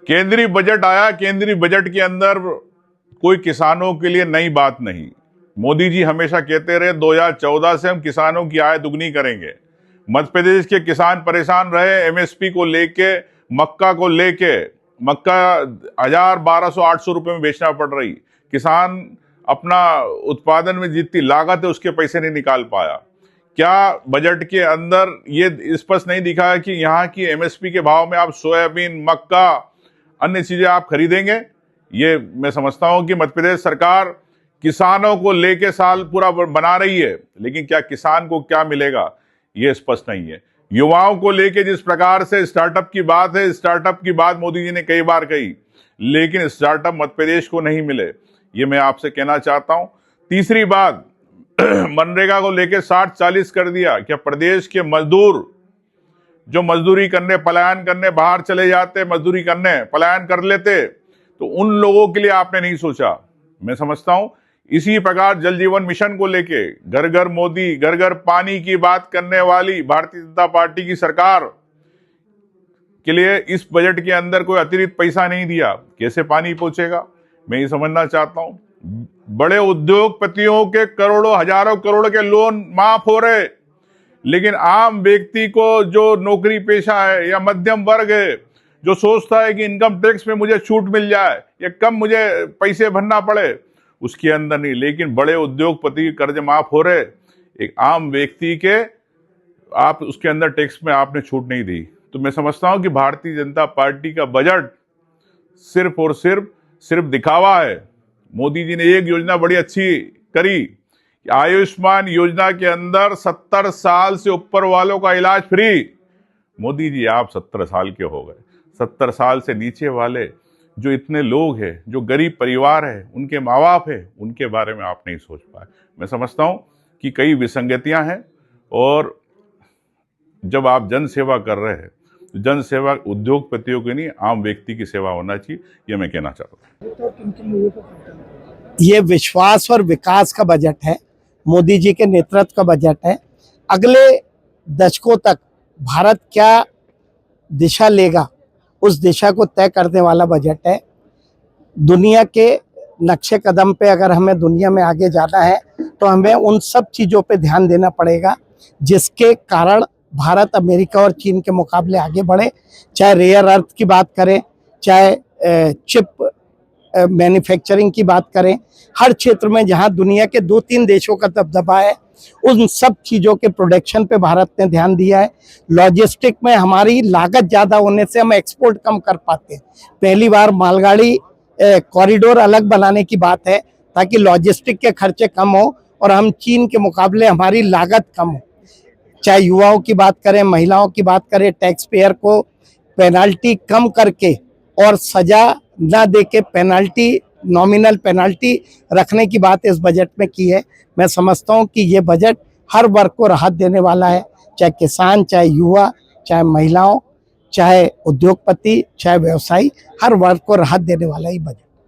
केंद्रीय बजट आया, केंद्रीय बजट के अंदर कोई किसानों के लिए नई बात नहीं। मोदी जी हमेशा कहते रहे 2014 से हम किसानों की आय दुगनी करेंगे। मध्य प्रदेश के किसान परेशान रहे एमएसपी को लेके, मक्का को लेके। मक्का 1200-800 रुपए में बेचना पड़ रही। किसान अपना उत्पादन में जितनी लागत है उसके पैसे नहीं निकाल पाया। क्या बजट के अंदर ये स्पष्ट नहीं दिखा है कि यहाँ की एमएसपी के भाव में आप सोयाबीन, मक्का, अन्य चीजें आप खरीदेंगे? ये मैं समझता हूं कि मध्य प्रदेश सरकार किसानों को लेके साल पूरा बना रही है, लेकिन क्या किसान को क्या मिलेगा ये स्पष्ट नहीं है। युवाओं को लेके जिस प्रकार से स्टार्टअप की बात है, स्टार्टअप की बात मोदी जी ने कई बार कही, लेकिन स्टार्टअप मध्य प्रदेश को नहीं मिले, ये मैं आपसे कहना चाहता हूं। तीसरी बात, मनरेगा को लेके 60-40 कर दिया। क्या प्रदेश के मजदूर जो मजदूरी करने, पलायन करने बाहर चले जाते, मजदूरी करने पलायन कर लेते, तो उन लोगों के लिए आपने नहीं सोचा? मैं समझता हूं इसी प्रकार जल जीवन मिशन को लेके घर घर मोदी, घर घर पानी की बात करने वाली भारतीय जनता पार्टी की सरकार के लिए इस बजट के अंदर कोई अतिरिक्त पैसा नहीं दिया। कैसे पानी पहुंचेगा, मैं ये समझना चाहता हूं। बड़े उद्योगपतियों के करोड़ों, हजारों करोड़ के लोन माफ हो रहे, लेकिन आम व्यक्ति को जो नौकरी पेशा है या मध्यम वर्ग है, जो सोचता है कि इनकम टैक्स में मुझे छूट मिल जाए या कम मुझे पैसे भरना पड़े, उसके अंदर नहीं। लेकिन बड़े उद्योगपति के कर्ज माफ हो रहे, एक आम व्यक्ति के आप उसके अंदर टैक्स में आपने छूट नहीं दी। तो मैं समझता हूं कि भारतीय जनता पार्टी का बजट सिर्फ और सिर्फ दिखावा है। मोदी जी ने एक योजना बड़ी अच्छी करी, आयुष्मान योजना के अंदर 70 साल से ऊपर वालों का इलाज फ्री। मोदी जी आप 70 साल के हो गए, 70 साल से नीचे वाले जो इतने लोग हैं, जो गरीब परिवार है, उनके माँ बाप है, उनके बारे में आप नहीं सोच पाए। मैं समझता हूं कि कई विसंगतियां हैं, और जब आप जन सेवा कर रहे हैं तो जन सेवा उद्योगपतियों की नहीं, आम व्यक्ति की सेवा होना चाहिए, ये मैं कहना चाहता हूँ। ये विश्वास और विकास का बजट है, मोदी जी के नेतृत्व का बजट है। अगले दशकों तक भारत क्या दिशा लेगा, उस दिशा को तय करने वाला बजट है। दुनिया के नक्शे कदम पे अगर हमें दुनिया में आगे जाना है तो हमें उन सब चीज़ों पे ध्यान देना पड़ेगा जिसके कारण भारत अमेरिका और चीन के मुकाबले आगे बढ़े। चाहे रेयर अर्थ की बात करें, चाहे चिप मैन्युफैक्चरिंग की बात करें, हर क्षेत्र में जहां दुनिया के 2-3 देशों का दबदबा है, उन सब चीज़ों के प्रोडक्शन पे भारत ने ध्यान दिया है। लॉजिस्टिक में हमारी लागत ज़्यादा होने से हम एक्सपोर्ट कम कर पाते हैं। पहली बार मालगाड़ी कॉरिडोर अलग बनाने की बात है ताकि लॉजिस्टिक के खर्चे कम हो और हम चीन के मुकाबले हमारी लागत कम हो। चाहे युवाओं की बात करें, महिलाओं की बात करें, टैक्स पेयर को पेनाल्टी कम करके और सजा ना दे के पेनाल्टी, नॉमिनल पेनाल्टी रखने की बात इस बजट में की है। मैं समझता हूं कि ये बजट हर वर्ग को राहत देने वाला है, चाहे किसान, चाहे युवा, चाहे महिलाओं, चाहे उद्योगपति, चाहे व्यवसायी, हर वर्ग को राहत देने वाला ही बजट।